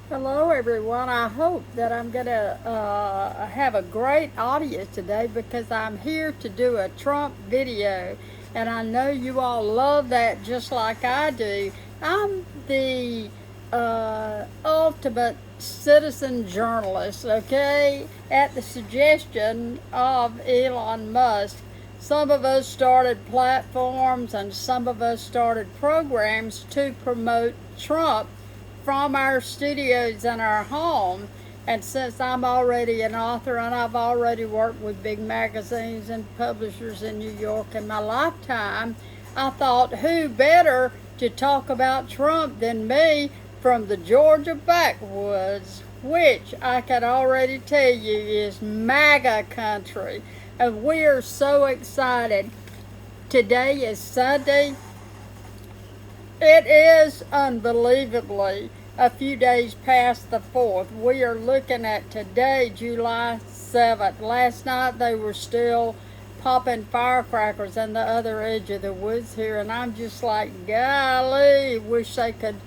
Hello, everyone. I hope that I'm going to have a great audience today because I'm here to do a Trump video. And I know you all love that just like I do. I'm the ultimate citizen journalist, okay? At the suggestion of Elon Musk. Some of us started platforms and some of us started programs to promote Trump from our studios in our home. And since I'm already an author and I've already worked with big magazines and publishers in New York in my lifetime, I thought who better to talk about Trump than me from the Georgia backwoods, which I can already tell you is MAGA country. And we are so excited. Today is Sunday. It is unbelievably a few days past the 4th. We are looking at today, July 7th. Last night they were still popping firecrackers on the other edge of the woods here, and I'm just like, golly, wish they could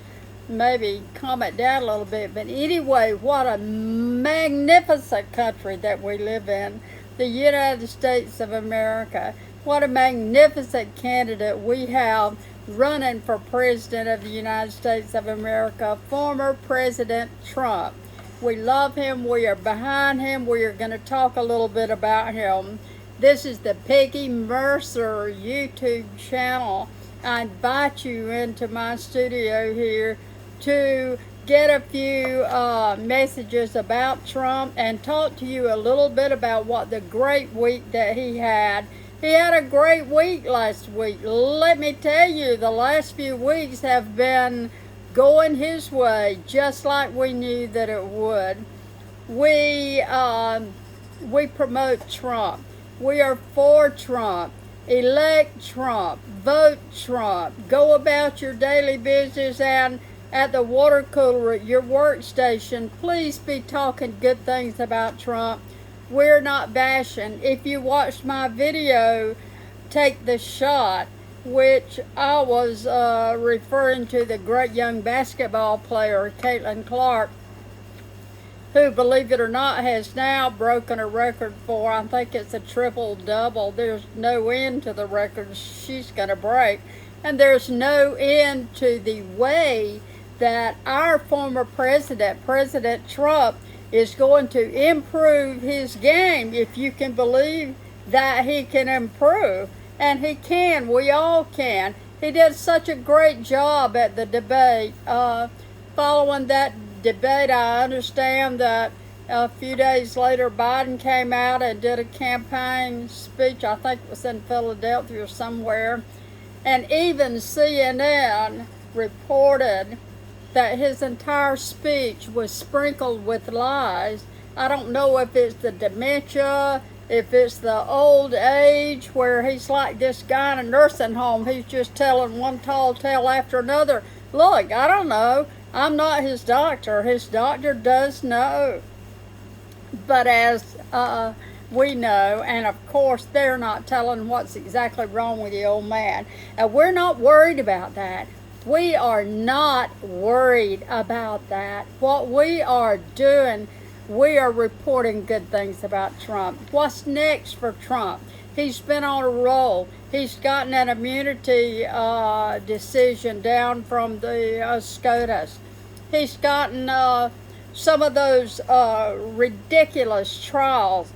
maybe calm it down a little bit. But anyway, what a magnificent country that we live in, the United States of America. What a magnificent candidate we have running for President of the United States of America, former President Trump. We love him. We are behind him. We are going to talk a little bit about him. This is the Peggy Mercer YouTube channel. I invite you into my studio here to get a few messages about Trump and talk to you a little bit about what the great week that he had. He had a great week last week. Let me tell you, the last few weeks have been going his way, just like we knew that it would. We promote Trump. We are for Trump. Elect Trump. Vote Trump. Go about your daily business, and at the water cooler at your workstation, please be talking good things about Trump. We're not bashing. If you watched my video, Take the Shot, which I was referring to the great young basketball player, Caitlin Clark, who, believe it or not, has now broken a record for, I think it's a triple-double. There's no end to the record she's going to break. And there's no end to the way that our former president, President Trump, is going to improve his game, if you can believe that he can improve. And he can. We all can. He did such a great job at the debate. Following that debate, I understand that a few days later Biden came out and did a campaign speech. I think it was in Philadelphia or somewhere. And even CNN reported that his entire speech was sprinkled with lies. I don't know if it's the dementia, if it's the old age where he's like this guy in a nursing home. He's just telling one tall tale after another. Look, I don't know. I'm not his doctor. His doctor does know. But as we know, and of course they're not telling what's exactly wrong with the old man. And we're not worried about that. We are not worried about that. What we are doing, we are reporting good things about Trump. What's next for Trump? He's been on a roll. He's gotten an immunity decision down from the SCOTUS. He's gotten some of those ridiculous trials,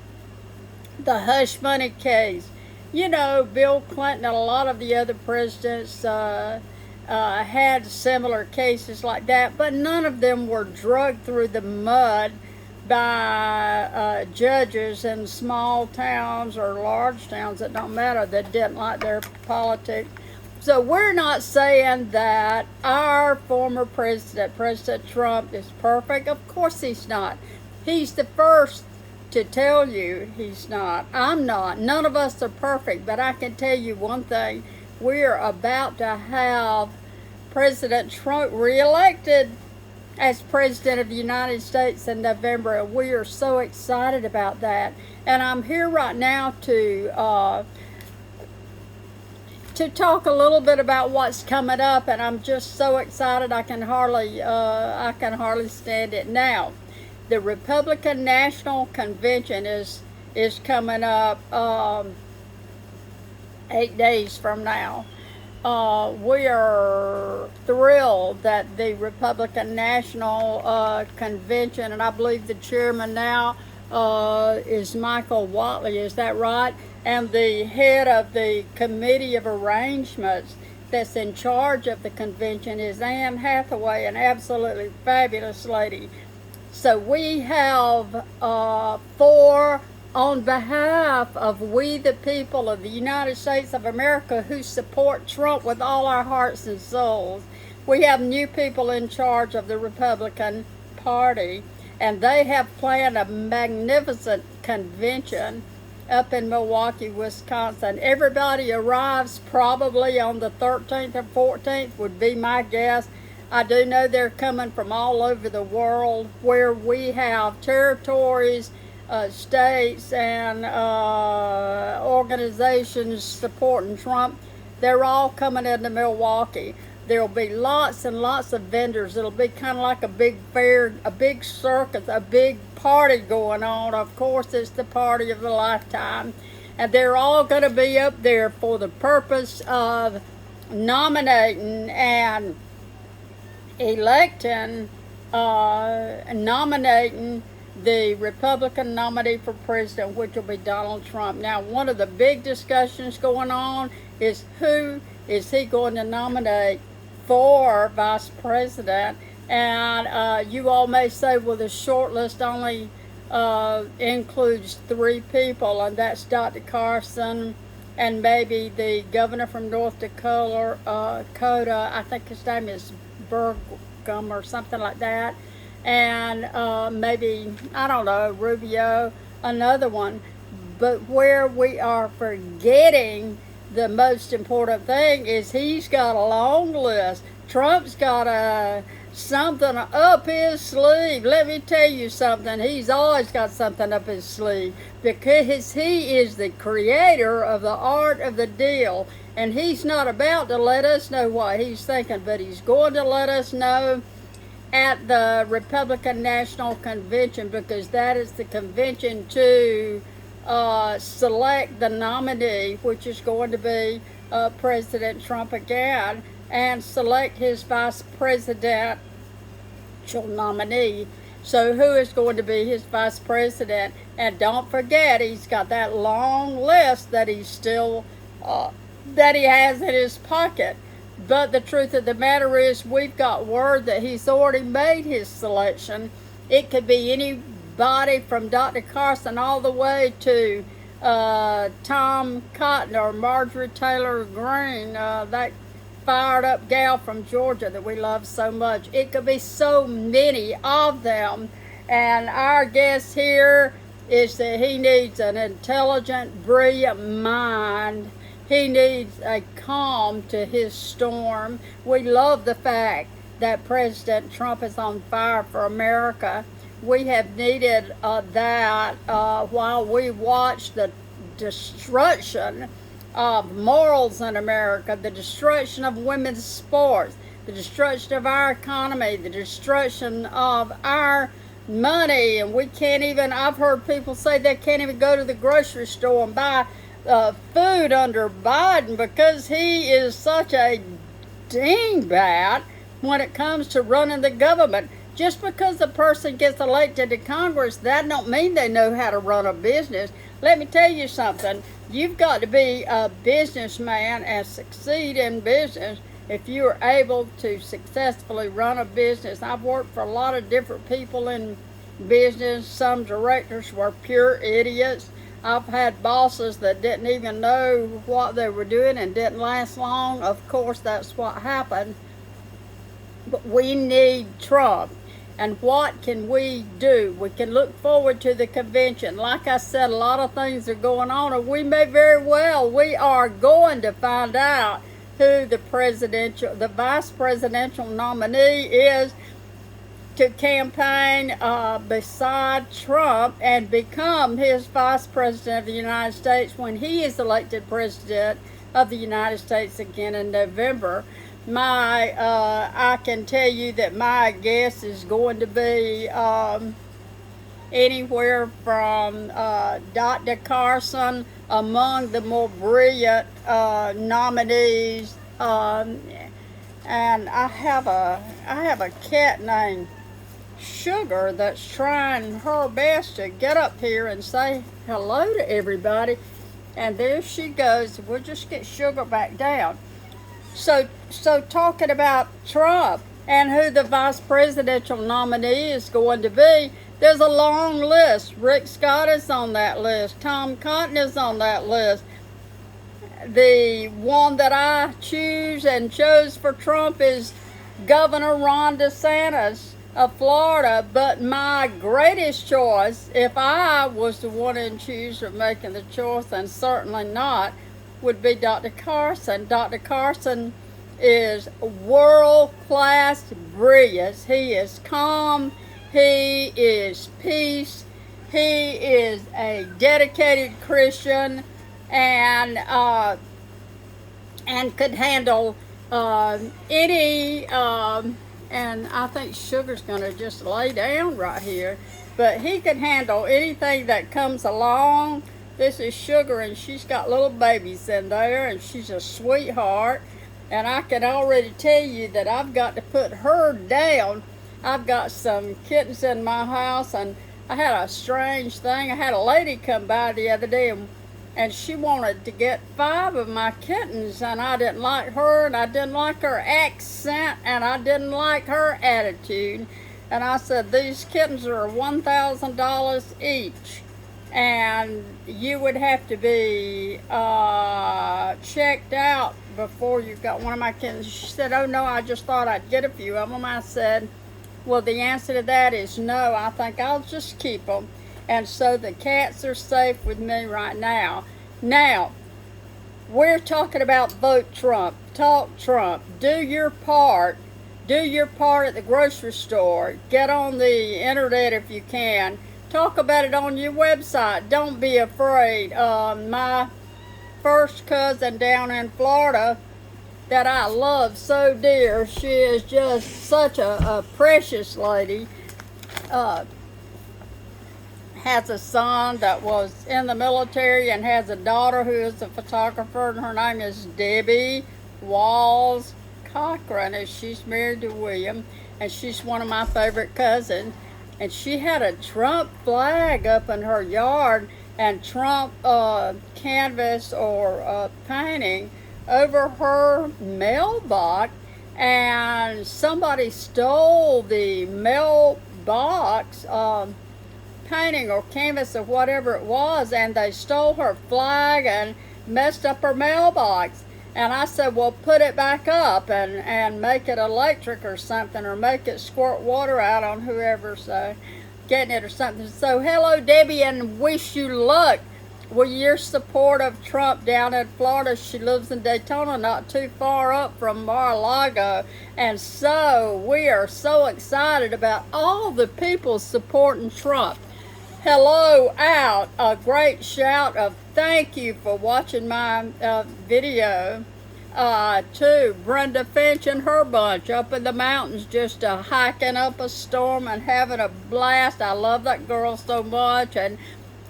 the hush money case. You know, Bill Clinton and a lot of the other presidents had similar cases like that, but none of them were dragged through the mud by judges in small towns or large towns, it don't matter, that didn't like their politics. So we're not saying that our former president, President Trump, is perfect. Of course he's not. He's the first to tell you he's not. I'm not. None of us are perfect, but I can tell you one thing. We're about to have President Trump reelected as President of the United States in November, and we are so excited about that. And I'm here right now to to talk a little bit about what's coming up, and I'm just so excited I can hardly stand it now. The Republican National Convention is coming up 8 days from now. We are thrilled that the Republican National Convention, and I believe the chairman now is Michael Watley, is that right? And the head of the Committee of Arrangements that's in charge of the convention is Anne Hathaway, an absolutely fabulous lady. So we have four, on behalf of we the people of the United States of America who support Trump with all our hearts and souls. We have new people in charge of the Republican Party, and they have planned a magnificent convention up in Milwaukee, Wisconsin. Everybody arrives probably on the 13th or 14th would be my guess. I do know they're coming from all over the world, where we have territories, states, and organizations supporting Trump. They're all coming into Milwaukee. There'll be lots and lots of vendors. It'll be kind of like a big fair, a big circus, a big party going on. Of course, it's the party of a lifetime. And they're all going to be up there for the purpose of nominating and electing, nominating the Republican nominee for president, which will be Donald Trump. Now, one of the big discussions going on is who is he going to nominate for vice president. And you all may say, well, the short list only includes 3 people, and that's Dr. Carson and maybe the governor from North Dakota, I think his name is Burgum or something like that, and maybe, I don't know, Rubio, another one. But where we are forgetting the most important thing is he's got a long list. Trump's got something up his sleeve. Let me tell you something. He's always got something up his sleeve, because he is the creator of the art of the deal. And he's not about to let us know what he's thinking, but he's going to let us know at the Republican National Convention, because that is the convention to select the nominee, which is going to be President Trump again, and select his vice presidential nominee. So who is going to be his vice president? And don't forget, he's got that long list that he's still that he has in his pocket. But the truth of the matter is, we've got word that he's already made his selection. It could be anybody from Dr. Carson all the way to Tom Cotton or Marjorie Taylor Greene, that fired up gal from Georgia that we love so much. It could be so many of them. And our guess here is that he needs an intelligent, brilliant mind. He needs a calm to his storm. We love the fact that President Trump is on fire for America. We have needed that while we watch the destruction of morals in America, the destruction of women's sports, the destruction of our economy, the destruction of our money. And we can't even, I've heard people say they can't even go to the grocery store and buy food under Biden, because he is such a dingbat when it comes to running the government. Just because a person gets elected to Congress, that don't mean they know how to run a business. Let me tell you something. You've got to be a businessman and succeed in business if you are able to successfully run a business. I've worked for a lot of different people in business. Some directors were pure idiots. I've had bosses that didn't even know what they were doing and didn't last long. Of course, that's what happened. But we need Trump. And what can we do? We can look forward to the convention. Like I said, a lot of things are going on, and we may very well, we are going to find out who the vice presidential nominee is to campaign beside Trump and become his vice president of the United States when he is elected president of the United States again in November. I can tell you that my guess is going to be anywhere from Dr. Carson, among the more brilliant nominees. And I have a cat named Sugar that's trying her best to get up here and say hello to everybody. And there she goes. We'll just get Sugar back down. So talking about Trump and who the vice presidential nominee is going to be, there's a long list. Rick Scott is on that list. Tom Cotton is on that list. The one that I choose and chose for Trump is Governor Ron DeSantis of Florida. But my greatest choice, if I was the one in choose of making the choice, and certainly not, would be Dr. Carson. Dr. Carson is world-class brilliance. He is calm. He is peace. He is a dedicated Christian and could handle any. And I think Sugar's going to just lay down right here. But he could handle anything that comes along. This is Sugar, and she's got little babies in there, and she's a sweetheart. And I can already tell you that I've got to put her down. I've got some kittens in my house, and I had a strange thing. I had a lady come by the other day, and she wanted to get 5 of my kittens, and I didn't like her, and I didn't like her accent, and I didn't like her attitude. And I said, these kittens are $1,000 each. And you would have to be checked out before you got one of my kittens. She said, oh no, I just thought I'd get a few of them. I said, well, the answer to that is no. I think I'll just keep them. And so the cats are safe with me right now. Now, we're talking about vote Trump, talk Trump, do your part. Do your part at the grocery store. Get on the internet if you can. Talk about it on your website. Don't be afraid. My first cousin down in Florida that I love so dear, she is just such a precious lady, has a son that was in the military and has a daughter who is a photographer, and her name is Debbie Walls Cochran, and she's married to William, and she's one of my favorite cousins. And she had a Trump flag up in her yard and Trump canvas or painting over her mailbox, and somebody stole the mailbox painting or canvas or whatever it was, and they stole her flag and messed up her mailbox. And I said, well, put it back up and make it electric or something, or make it squirt water out on whoever's getting it or something. So hello, Debbie, and wish you luck with your support of Trump down in Florida. She lives in Daytona, not too far up from Mar-a-Lago. And so we are so excited about all the people supporting Trump. Hello out, a great shout of thank you for watching my video to Brenda Finch and her bunch up in the mountains, just hiking up a storm and having a blast. I love that girl so much, and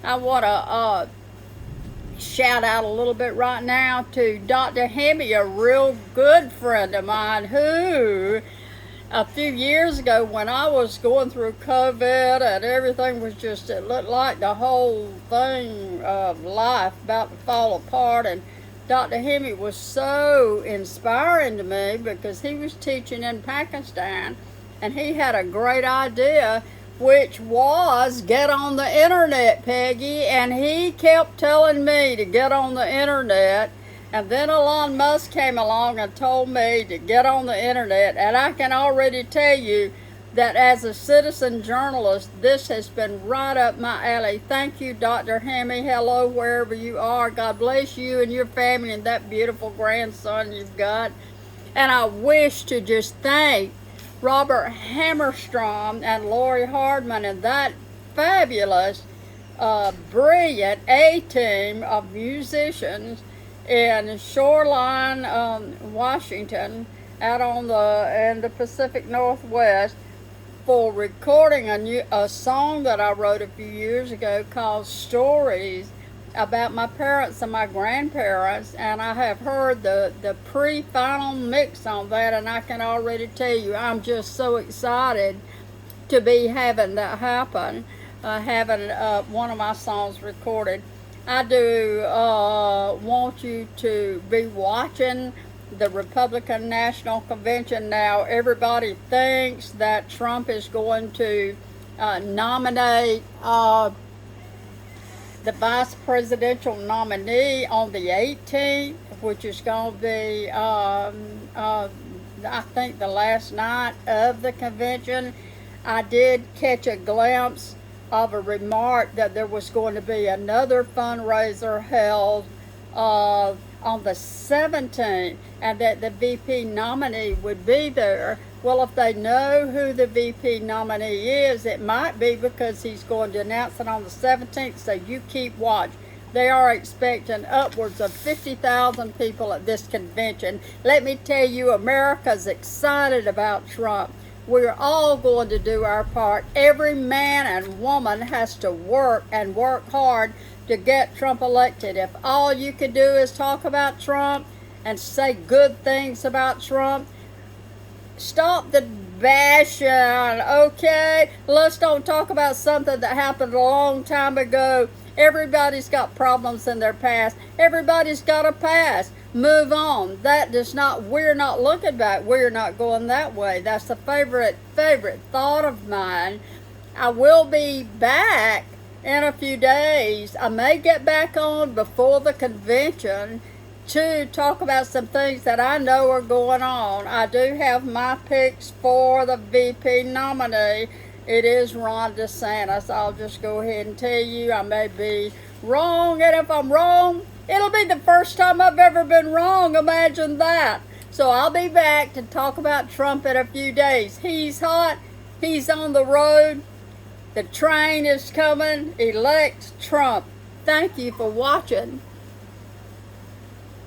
I want to shout out a little bit right now to Dr. Hemi, a real good friend of mine, who a few years ago when I was going through COVID and everything was just, it looked like the whole thing of life about to fall apart, and Dr. Hemi was so inspiring to me because he was teaching in Pakistan, and he had a great idea, which was get on the internet, Peggy, and he kept telling me to get on the internet. And then Elon Musk came along and told me to get on the internet, and I can already tell you that as a citizen journalist, this has been right up my alley. Thank you, Dr. Hemi. Hello, wherever you are. God bless you and your family and that beautiful grandson you've got. And I wish to just thank Robert Hammerstrom and Lori Hardman and that fabulous, brilliant A-team of musicians in Shoreline, Washington, out on in the Pacific Northwest, for recording a song that I wrote a few years ago called Stories, about my parents and my grandparents, and I have heard the pre-final mix on that, and I can already tell you I'm just so excited to be having that happen, having one of my songs recorded. I do want you to be watching the Republican National Convention now. Everybody thinks that Trump is going to nominate the Vice Presidential Nominee on the 18th, which is going to be, I think, the last night of the convention. I did catch a glimpse of a remark that there was going to be another fundraiser held on the 17th, and that the VP nominee would be there. Well, if they know who the VP nominee is, it might be because he's going to announce it on the 17th, so you keep watch. They are expecting upwards of 50,000 people at this convention. Let me tell you, America's excited about Trump. We're all going to do our part. Every man and woman has to work, and work hard, to get Trump elected. If all you can do is talk about Trump and say good things about Trump, stop the bashing, okay? Let's don't talk about something that happened a long time ago. Everybody's got problems in their past. Everybody's got a past. Move on. That does not, we're not looking back. We're not going that way. That's a favorite thought of mine. I will be back in a few days. I may get back on before the convention to talk about some things that I know are going on. I do have my picks for the VP nominee. It is Ron DeSantis. I'll just go ahead and tell you I may be wrong, and if I'm wrong, it'll be the first time I've ever been wrong. Imagine that. So I'll be back to talk about Trump in a few days. He's hot. He's on the road. The train is coming. Elect Trump. Thank you for watching.